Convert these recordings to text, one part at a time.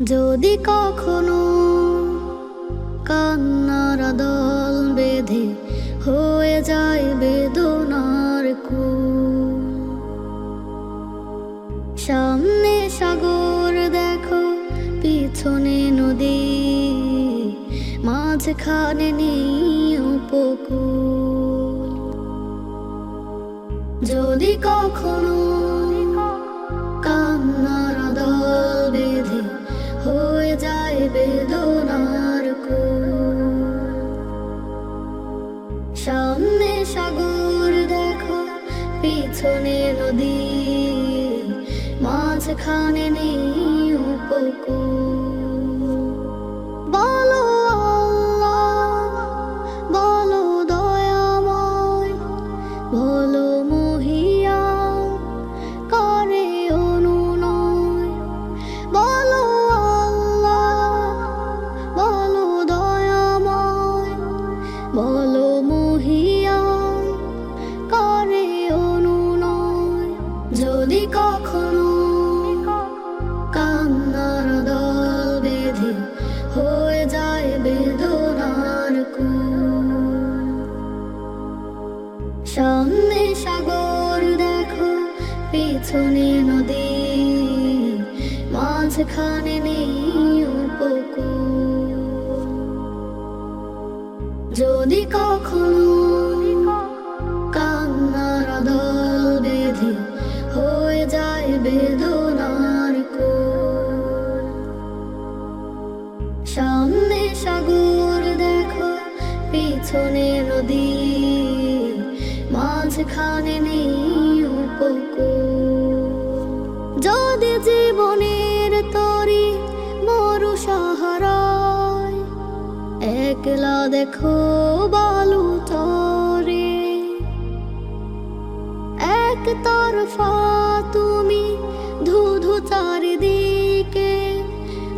যদি কখনো কান্নার দল বেঁধে হয়ে যায় বেদনার কুল, সামনে সাগর দেখো পিছনে নদী, মাঝখানে নেই উপকূল। যদি কখনো কান্নার দল বেঁধে হয়ে যায় বেদনার কুল, সামনে সাগর দেখো পিছনে নদী, মাঝখানে নেই উপকূল। বলো আল্লাহ, বলো দয়াময়, বলো মহিয়ান, করে অনুনয়। বলো আল্লাহ, বলো দয়াময়, বলো মহিয়ান, করে অনুনয়। যদি কখনো কান্নার দল বেঁধে হয়ে যায় বেদনার কুল, সামনে সাগর দেখো পিছনে নদী, মাঝখানে নেই উপকূল। যদি কখনো কান্নার দল বেঁধে হয়ে যায় বেদনার কুল, সামনে সাগর দেখো পিছনে নদী, মাঝখানে নেই উপকূল। যদি জীবনের তরি মরু সাহারায়, একলা দেখো বালু চরে, এক তরফা তুমি ধুধু চারিদিকে,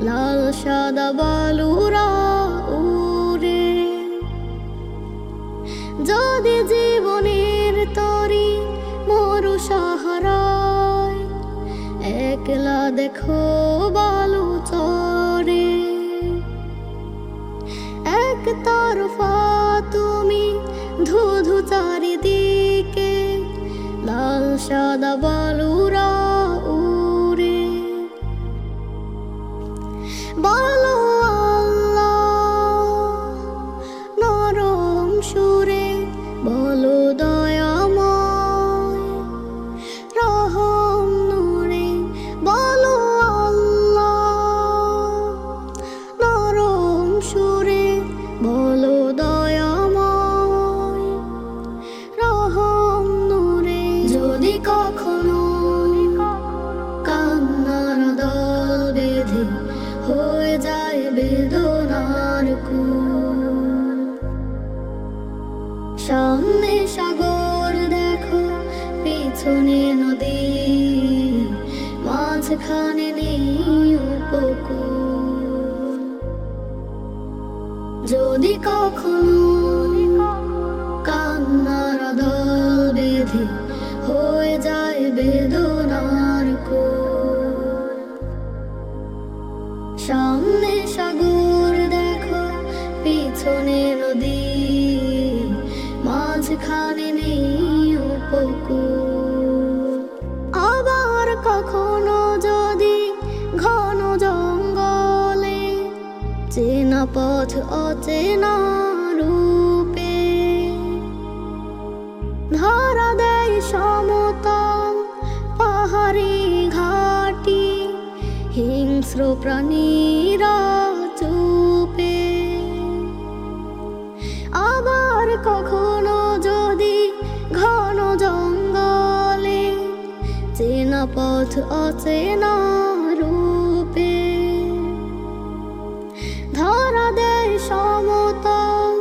লাল সাদা বালুরা উড়ে। যদি জীবনের তরি মরু সাহারায়, একলা দেখো বালু চরে, এক তরফা তুমি ধুধু চারিদিকে, লাল সাদা বালুরা উড়ে। বলো আল্লাহ নরম সুরে, বলো দয়াময় রহম নূরে। বলো আল্লাহ নরম সুরে, বলো দয়াময় রহম নূরে। যদি কখনো কান্নার দল বেঁধে হয়ে যায় বেদনার কুল, সামনে সাগর দেখো পিছনে নদী, মাঝখানে নেই উপকূল। যদি কখনো কান্নার দল বেঁধে হয়ে যায় বেদনার কুল, সামনে সাগর দেখো পিছনে নদী, মাঝখানে নেই উপকূল। আবার কখনো যদি ঘন জঙ্গলে চেনা পথ অচেনা রূপে, ধরা দেয় সমতল পাহাড়ি ঘাটি, হিংস্র প্রাণীরা চুপে। আবার কখনো যদি ঘন জঙ্গলে চেনা পথ অচেনা রূপে, ধরা দেয় সমতল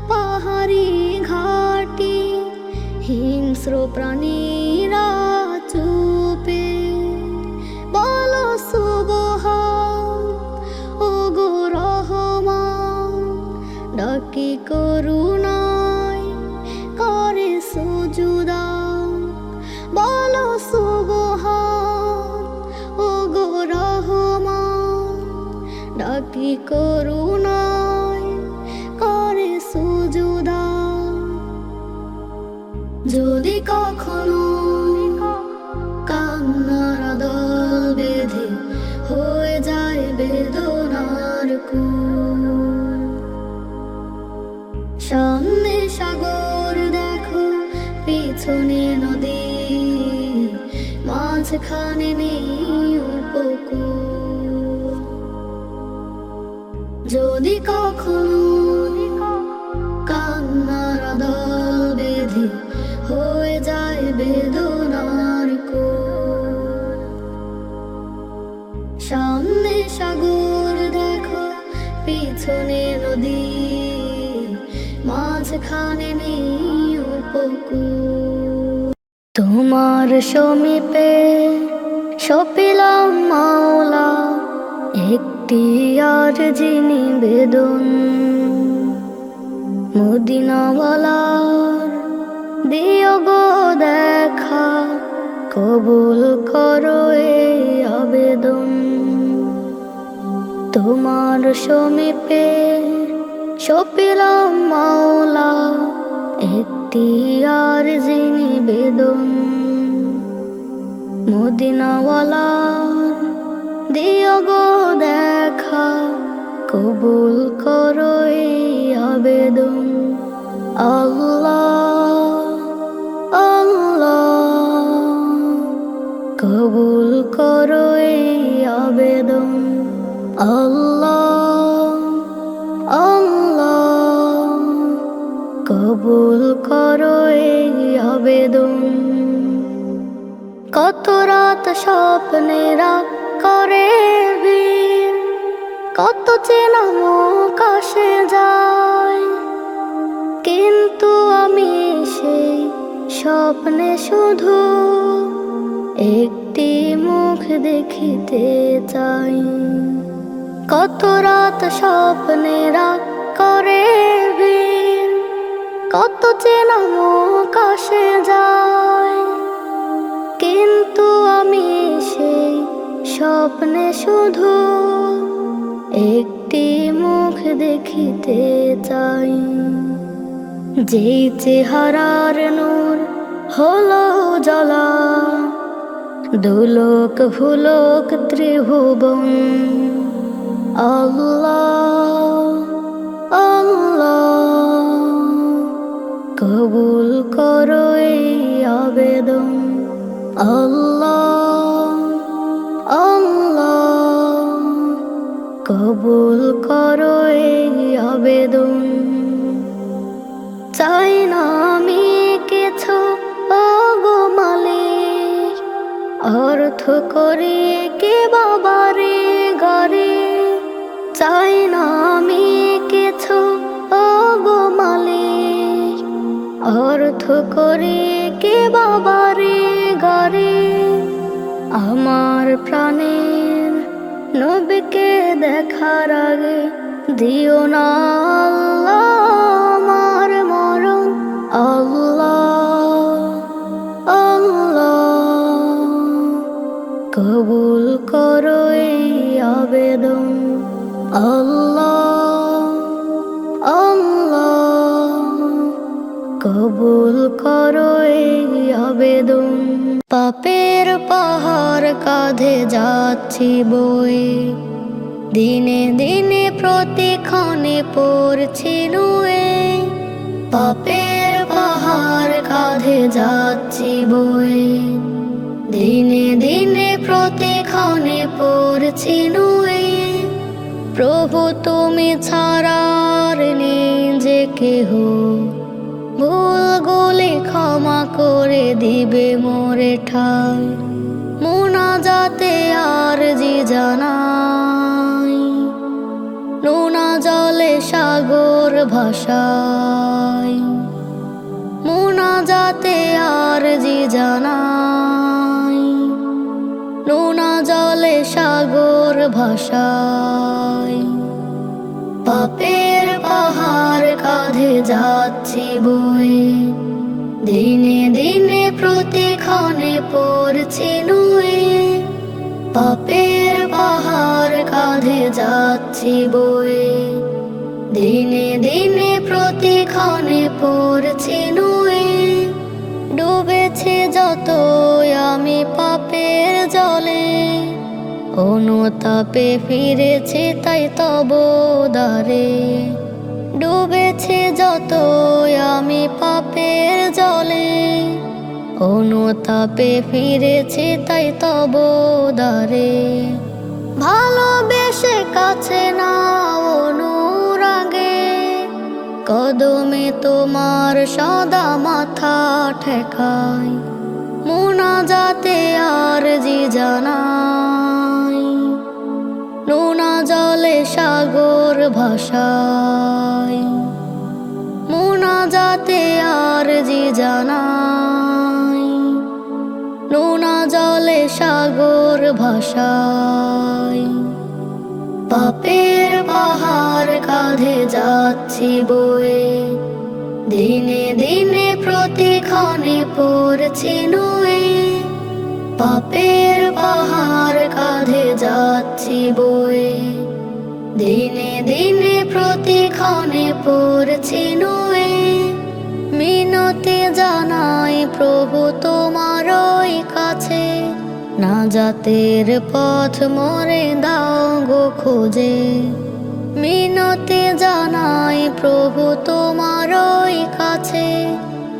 পাহাড়ি ঘাটি, হিংস্র প্রাণীরা চুপে। বলো সুবহান ওগো রহমান, ডাকি করুণায় করে সুজুদা। বলো সুবহান ওগো রহমান, ডাকি করুণায় করে সুজুদা। যদি কখনো কান্নার দল বেঁধে হয়ে যায় বেদনার কূল, সামনে সাগর দেখো পিছনে নদী, মাঝখানে নেই উপকূল। যদি কখনো কান্নার দল বেঁধে হয়ে যায় বেদনার কূল, সামনে সাগর দেখো পিছনে নদী, মাঝখানে নেই উপকূল। তোমার সমীপে সপিলাম মাওলা একটি আরজি নিবেদন, মদিনাওয়ালার দিও গো দেখা, কবুল করো এই আবেদন। তোমার সমীপে সপিলাম মাওলা একটি আরজি নিবেদন, মদিনাওয়ালার দিও গো দেখা, কবুল করো এই আবেদন। আল্লাহ আল্লাহ কবুল করো এই আবেদন। আল্লাহ আল্লাহ কবুল করো এই আবেদন। কত রাত স্বপ্নেরা করে ভিড়, কত চেনা মুখ আসে যায়, কিন্তু আমি সেই স্বপ্নে শুধু একটি মুখ দেখিতে চাই। কত রাত স্বপ্নেরা করে ভিড়, কত চেনা মুখ আসে যায়, কিন্তু আমি সেই স্বপ্নে শুধু একটি মুখ দেখিতে চাই। যেই চেহারার নূর হলো জ্বলা, দুলোক ভুলোক ত্রিভুবন। আল্লাহ আল্লাহ কবুল করো এই আবেদন। আল্লাহ আল্লাহ কবুল করো এই আবেদন। চাই না আমি কিছু ওগো মালিক, অর্থ করি কে বাবারে গারে। চাই না আমি কিছু ওগো মালিক, অর্থ করি কে বাবারে গারে। আমার প্রাণের নবীকে দেখার আগে দিও না আল্লাহ আমার মরণ। আল্লাহ আল্লাহ কবুল করো এই আবেদন। আল্লাহ আল্লাহ কবুল করো এই আবেদন। পাপের পাহাড় কাঁধে যাচ্ছি বয়ে, দিনে দিনে প্রতিক্ষণে পড়ছি নুয়ে। পাপের পাহাড় কাঁধে যাচ্ছি বয়ে, দিনে দিনে প্রতিক্ষণে পড়ছি নুয়ে। প্রভু তুমি ছাড়ার নেই যে কেহ, ভুলগুলি ক্ষমা করে দিবে মোরে ঠাই। মুনাজাতে আরজি জানাই, নোনা জলে সাগর ভাষাই। মুনাজাতে আরজি জানাই, নোনা জলে সাগর ভাষাই। পাপের পাহাড় কাঁধে যাচ্ছি বয়ে, দিনে দিনে প্রতিক্ষণে পড়ছি নুয়ে। পাপের পাহাড় কাঁধে যাচ্ছি বয়ে, দিনে দিনে প্রতিক্ষণে পড়ছি নুয়ে। ডুবেছে যতই আমি পাপের জলে, অনুতাপে ফিরেছে তাই তব দ্বারে। ডুবেছে যতই আমি পাপের জলে, অনুতাপে ফিরেছে তাই তব দ্বারে। ভালোবেসে কাছে না অনুরাগে, কদমে তোমার সদা মাথা ঠেকাই। মুনাজাতে আরজি জানাই, নোনা জলে সাগর ভাষায়। মুনাজাতে আরজি জানাই, নোনা জলে সাগর ভাষায়। পাপের পাহাড় কাঁধে যাচ্ছি বয়ে, দিনে দিনে প্রতিক্ষণে পড়ছি নুয়ে। পাপের পাহাড় কাঁধে যাচ্ছি বয়ে, দিনে দিনে প্রতিক্ষণে পড়ছি নুয়ে। মিনতি জানাই প্রভু তোমারই কাছে, নাজাতের পথ মোরে দাও গো খোঁজে। মিনতি জানাই প্রভু তোমারই কাছে,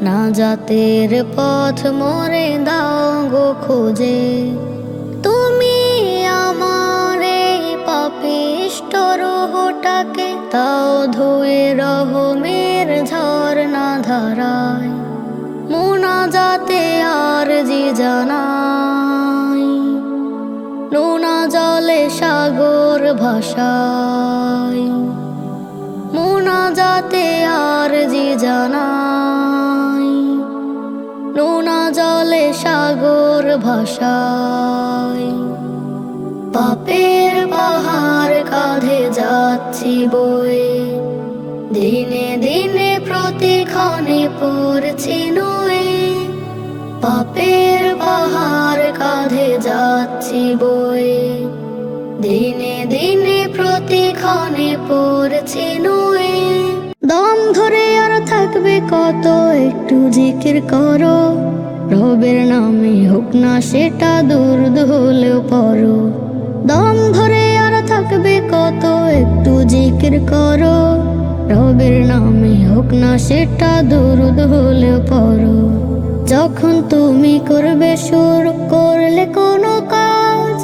নাজাতের পথ মোরে দাও গো খোঁজে। তুমি আমার এই পাপিষ্ঠ রূহটাকে তাও ধুয়ে রহমের ঝরনা ধারায়। মুনাজাতে আরজি জানাই, নোনা জলে সাগর ভাষায়। মুনাজাতে আরজি জানাই, নোনা জলে সাগর ভাষায়। পাপের পাহাড় কাঁধে যাচ্ছি বয়ে, দিনে দিনে প্রতিক্ষণে পড়ছি নুয়ে। পাপের পাহাড় কাঁধে যাচ্ছি বয়ে, দিনে দিনে প্রতিক্ষণে পড়ছি নুয়ে। দম ধরে আর থাকবে কত, একটু জিকির করো। রবের নামে হোক না সেটা দুরূদ হলেও পড়ো। দম ধরে আর থাকবে কত, একটু জিকির করো। রবের নামে হোক না সেটা দুরূদ হলেও পড়ো। যখন তুমি করবে শুরু করলে কোনো কাজ,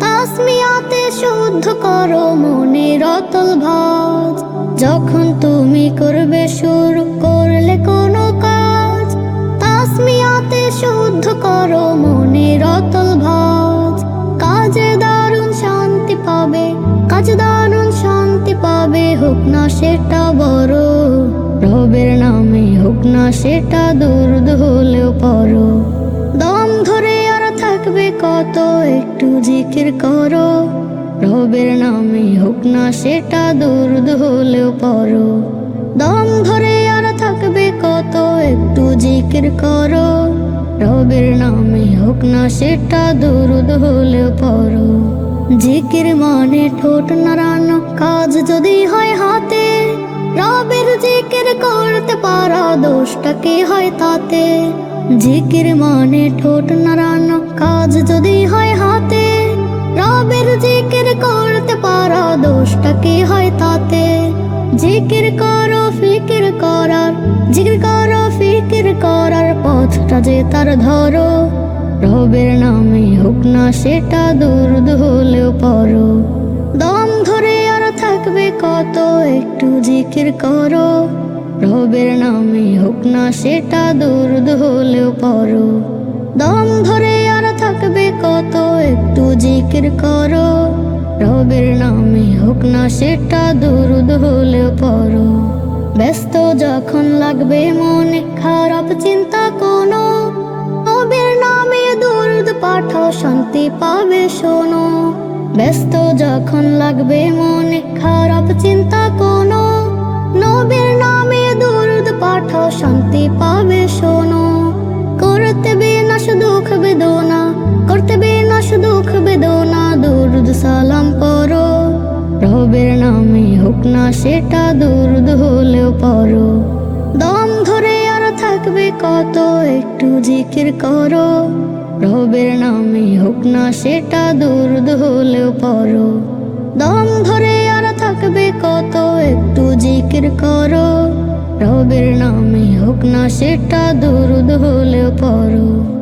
তাসমিয়াতে শুদ্ধ করো মনের অতল ভাঁজ। যখন তুমি করবে শুরু করলে কোনো কাজ, তাসমিয়াতে শুদ্ধ করো মনের অতল ভাঁজ। কাজে দারুণ শান্তি পাবে, কাজে দারুণ শান্তি পাবে, হোক না সেটা বড়। রবের নামে হোক না সেটা দুরূদ হলেও পড়ো। দম ধরে আর থাকবে কত, একটু জিকির করো। রবের নামে হোক না সেটা দুরূদ হলেও পড়ো। দম ধরে আর থাকবে কত, একটু জিকির করো। রবের নামে হোক না সেটা দুরূদ হলেও পড়ো। জিকির মানে ঠোঁট নাড়ানো, কাজ যদি হয় হাতে। রবের জিকির করতে পারা, দোষটা কি হয় তাতে। জিকির মানে ঠোঁট নাড়ানো, কাজ যদি হয় হাতে। রবের জিকির করতে পারা, দোষটা কি হয় তাতে। জিকির করো ফিকির করার, জিকির করো ফিকির করার পথটা যে তার ধরো। রবের নামে হোক না সেটা দুরূদ হলেও পড়ো। দম ধরে আর থাকবে কত, একটু জিকির করো। রবের নামে হোক না সেটা দুরূদ হলেও পড়ো। দম ধরে আর থাকবে কত, একটু জিকির করো। রবের নামে হোক না সেটা দুরূদ হলেও পড়ো। ব্যস্ত যখন লাগবে মনে খারাপ চিন্তা কোনো, রবের নামে দুরূদ পাঠাও শান্তি পাবে শোনো। ব্যস্ত যখন লাগবে মনে খারাপ চিন্তা কোনো, নবীর নামে দুরূদ পাঠাও শান্তি পাবে শোনো। করতে বিনাশ দুঃখ বেদনা, করতে বিনাশ দুঃখ বেদনা, সেটা দুরুদ হলেও পড়ো। দম ধরে আর থাকবে কত, একটু জিকির করো। রবের নামে হোক না সেটা দুরুদ হলেও পড়ো। দম ধরে আর থাকবে কত, একটু জিকির করো। রবের নামে হোক না সেটা দুরুদ হলেও পড়ো।